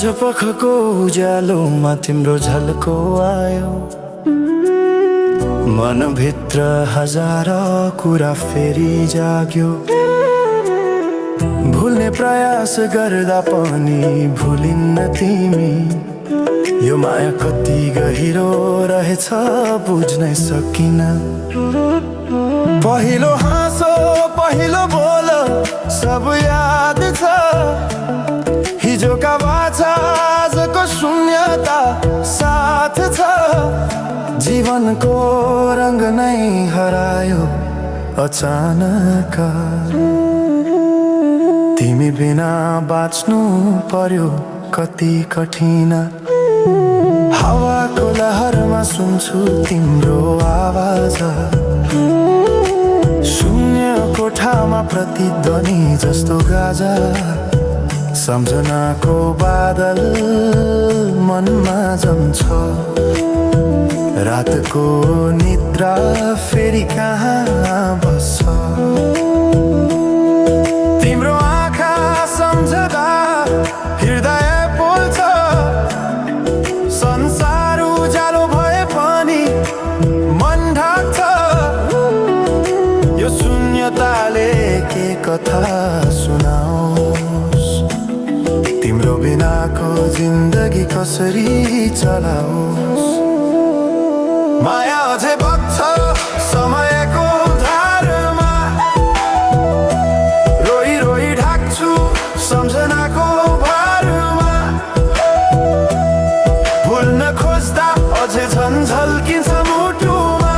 पखको उज्यालोमा तिम्रो झल्को आयो, मनभित्र हजार कुरा फेरि जाग्यो। भुल्ने प्रयास गर्दा पनि भुलिन्न तिमी, यो माया कति गहिरो रहेछ बुझ्नै सकिन। पहिलो हाँसो पहिलो बोल सब याद छ, हिजोका बाछा आजको शून्यता साथ छ। जीवनको रंग नै हरायो अचानक, तिमी बिना बाँच्नु पर्यो कति कठिन। हावाको लहरमा सुन्छु तिम्रो आवाज, शून्य कोठामा प्रतिध्वनि जस्तो गाजा। सम्झनाको बादल मनमा जम्छ, रातको निद्रा फेरि कहाँ बस्छ। तिम्रो आँखा सम्झदा हृदय पोल्छ, संसार उज्यालो भए पनि मन ढाक्छ। यो शून्यताले के कथा सुनाओस्, तिम्रो बिनाको जिन्दगी कसरी चलाओस्। माया अझै बग्छ समयको धारमा, रोई रोई ढाक्छु सम्झनाको भारमा। भुल्न खोज्दा अझै झन् झल्किन्छ मुटुमा,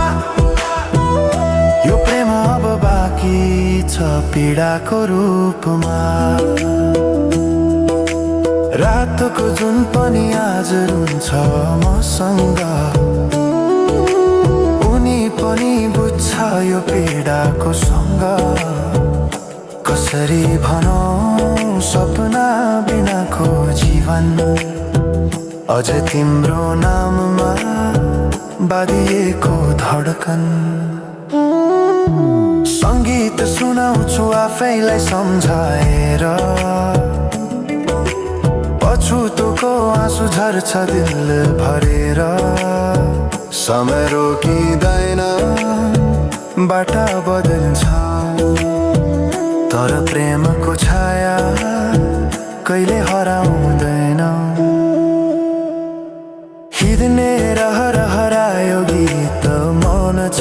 यो प्रेम अब बाँकी छ पीडाको रूपमा। रातको जुन पनि आज रुन्छ मसँग, उनी पनि बुझ्छ यो पीडाको सँग। कसरी भनौं सपना बिनाको जीवन, अझ तिम्रो नाममा बाँधिएको धडकन। संगीत सुनाउँछु आफैलाई सम्झाएर, पछुतोको आँसु झर्छ दिल भरेर। समय रोकिँदैन बाटा बदल्छ, तर प्रेमको छाया कहिले हराउँदैन। हिँड्ने रहर हरायो गीत मौन छ,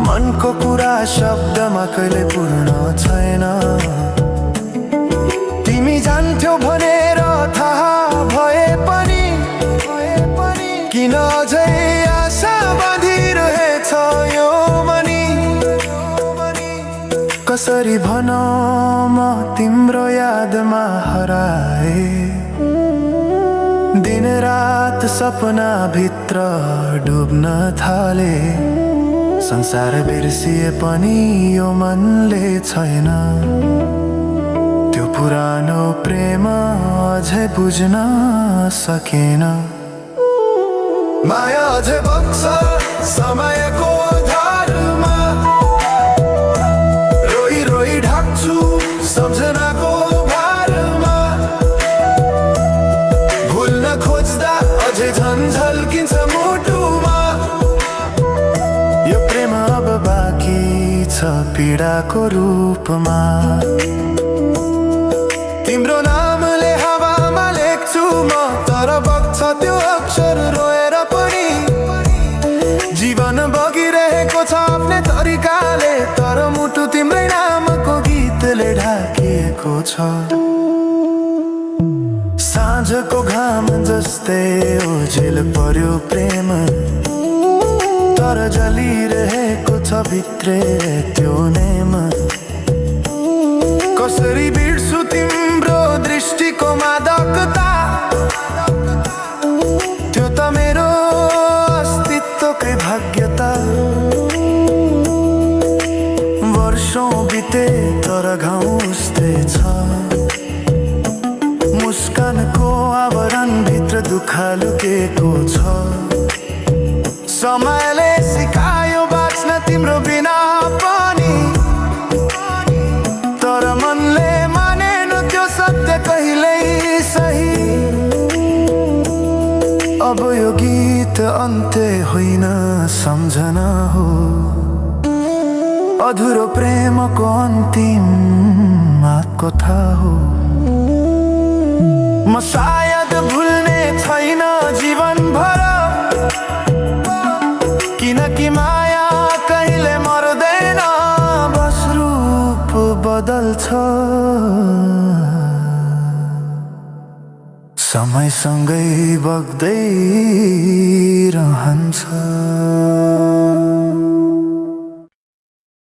मनको कुरा शब्दमा कहिले पूर्ण छैन। तिमी जान्थ्यौ भनेर थाहा भए पनि किन अझै आशा बाँधिरहेछ यो मनी। कसरी भनौं म तिम्रो यादमा हराए, दिन रात सपना भित्र डुब्न थाले। संसार बिर्सिए पनि यो मनले छैन, त्यो पुरानो प्रेम अझै बुझ्न सकेन। माया अझै बग्छ समयको धारमा, रोई रोई ढाक्छु सम्झनाको भारमा। भुल्न खोज्दा अझै झन् झल्किन्छ मुटुमा, यो प्रेम अब बाँकी छ पीडाको रूपमा। तिम्रो नामले हावामा लेख्छु म, तर बग्छ त्यो अक्षर रोएर पनि। जीवन बगिरहेको छ आफ्नै तरिकाले, तर मुटु तिम्रै नामको गीतले ढाकिएको छ। साँझको घाम जस्तै ओझेल पर्यो प्रेम, तर जलिरहेको छ भित्रै त्यो नेम। कसरी बिर्सु तिम्रो दृष्टिको मादकता, त्यो त मेरो अस्तित्वकै भाग्यता। वर्षौं बिते तर घाउ उस्तै छ, मुस्कानको आवरण भित्र दुःख लुकेको छ। समयले सिकायो बाँच्न तिम्रो बिना पनि, तर मनले मानेन त्यो सत्य कहिल्यै अन्त्य होइन सम्झना हो, अधुरो प्रेमको अन्तिम कथा हो। म सायद भुल्ने छैन जीवन भर, किनकि माया कहिले मर्दैन, बस रूप बदल्छ। समयसँगै बग्दै रहन्छ।